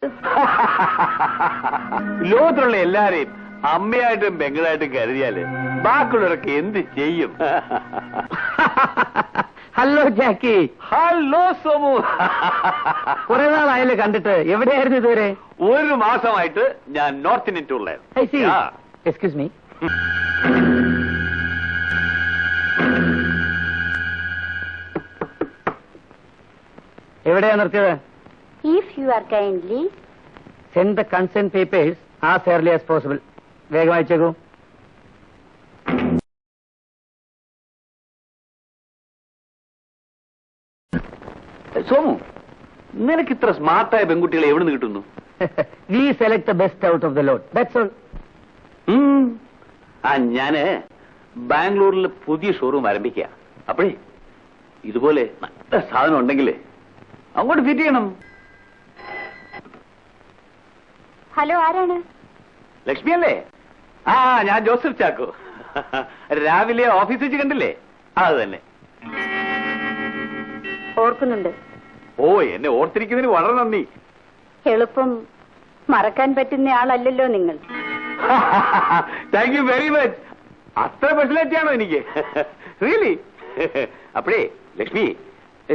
കരുതൂ. ലോകത്തിലുള്ള എല്ലാരെയും അമ്മയായിട്ടും പെങ്ങളായിട്ടും കരുതിയാല് ബാക്കിയുള്ളവരൊക്കെ എന്ത് ചെയ്യും? Hello Jackie. ഹലോ സോമു. കുറെ നാളായല്ലേ കണ്ടിട്ട്. എവിടെയായിരുന്നു ഇതുവരെ? ഒരു മാസമായിട്ട് ഞാൻ നോർത്ത് ഇന്ത്യൻ ടൂറിലായിരുന്നു. Excuse me. എവിടെയാ നിർത്തിയത്? If you are kindly send the consent papers as early as possible. വേഗം അയച്ചേക്കൂ. സോമു, നിനക്ക് ഇത്ര സ്മാർട്ടായ പെൺകുട്ടികളെ എവിടെ നിന്ന് കിട്ടുന്നു? We select the best out of the lot. That's all. ഞാന് ബാംഗ്ലൂരിൽ പുതിയ ഷോറൂം ആരംഭിക്കുക. അപ്പഴേ ഇതുപോലെ നല്ല സാധനം ഉണ്ടെങ്കിലേ അങ്ങോട്ട് ഫിറ്റ് ചെയ്യണം. ഹലോ, ആരാണ്? ലക്ഷ്മി അല്ലേ? ഞാൻ ജോസഫ് ചാക്കോ. രാവിലെ ഓഫീസിൽ വെച്ച് കണ്ടില്ലേ? അത് തന്നെ. ഓർക്കുന്നുണ്ട്. ഓ, എന്നെ ഓർത്തിരിക്കുന്നതിന് വളരെ നന്ദി. എളുപ്പം മറക്കാൻ പറ്റുന്ന ആളല്ലല്ലോ നിങ്ങൾ. Thank you very much. അത്ര പേഴ്സണാലിറ്റി ആണോ എനിക്ക്? റിയലി? അപ്പഴേ ലക്ഷ്മി,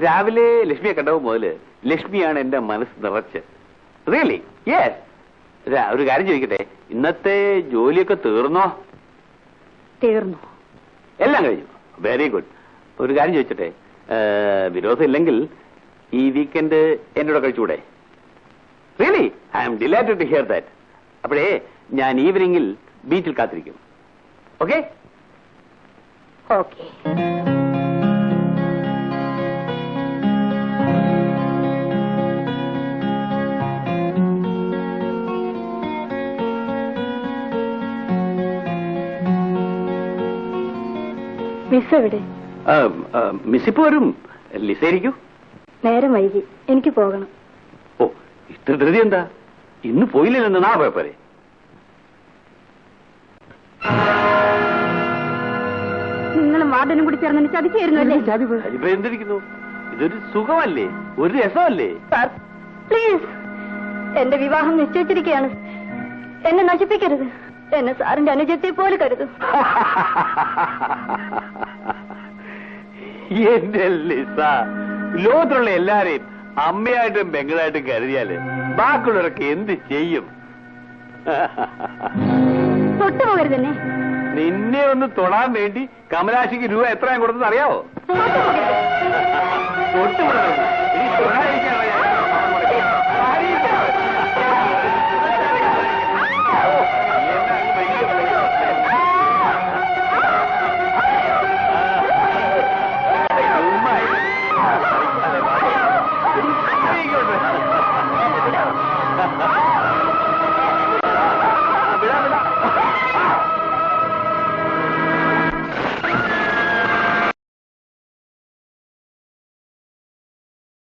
രാവിലെ ലക്ഷ്മിയെ കണ്ടപ്പോൾ മുതല് ലക്ഷ്മിയാണ് എന്റെ മനസ്സ് നിറച്ച്. റിയലി? യെസ്. ഒരു കാര്യം ചോദിക്കട്ടെ, ഇന്നത്തെ ജോലിയൊക്കെ തീർന്നോ? തീർന്നു. എല്ലാം കഴിഞ്ഞു. Very good. ഒരു കാര്യം ചോദിച്ചട്ടെ, വിരോധം ഇല്ലെങ്കിൽ ഈ വീക്കെൻഡ് എന്നോട് കഴിച്ചുകൂടെ? Really? I am delighted to hear that. അപ്പോഴേ ഞാൻ ഈവനിങ്ങിൽ ബീച്ചിൽ കാത്തിരിക്കും. ഓക്കെ? ഓക്കെ. മിസ് എവിടെ? മിസ് ഇപ്പൊ വരും. ലിസയിരിക്കൂ. നേരം വൈകി, എനിക്ക് പോകണം. ഓ, ഇത്ര ധൃതി എന്താ? ഇന്ന് പോയില്ലെന്ന് നാളെ പോയപ്പോരെ? നിങ്ങളും വാർഡനും കൂടി ചേർന്ന് ചതിച്ചായിരുന്നു അല്ലേ? ഇപ്പൊ എന്തിരിക്കുന്നു? ഇതൊരു സുഖമല്ലേ, ഒരു രസമല്ലേ? സാർ പ്ലീസ്, എന്റെ വിവാഹം നിശ്ചയിച്ചിരിക്കുകയാണ്. എന്നെ നശിപ്പിക്കരുത്. എന്നെ സാറിന്റെ അനുജത്തെ പോലെ കരുതൂ. എന്റെ ലിസ, ലോകത്തിലുള്ള എല്ലാരെയും അമ്മയായിട്ടും പെങ്ങളായിട്ടും കരുതിയാല് ബാക്കിയുള്ളവരൊക്കെ എന്ത് ചെയ്യും? തൊട്ടുപോകരുതെന്നെ. നിന്നെ ഒന്ന് തൊടാൻ വേണ്ടി കമലാശിക്ക് രൂപ എത്രയും കൊടുത്തെന്ന് അറിയാവോ? തൊട്ടുപോകരുത്.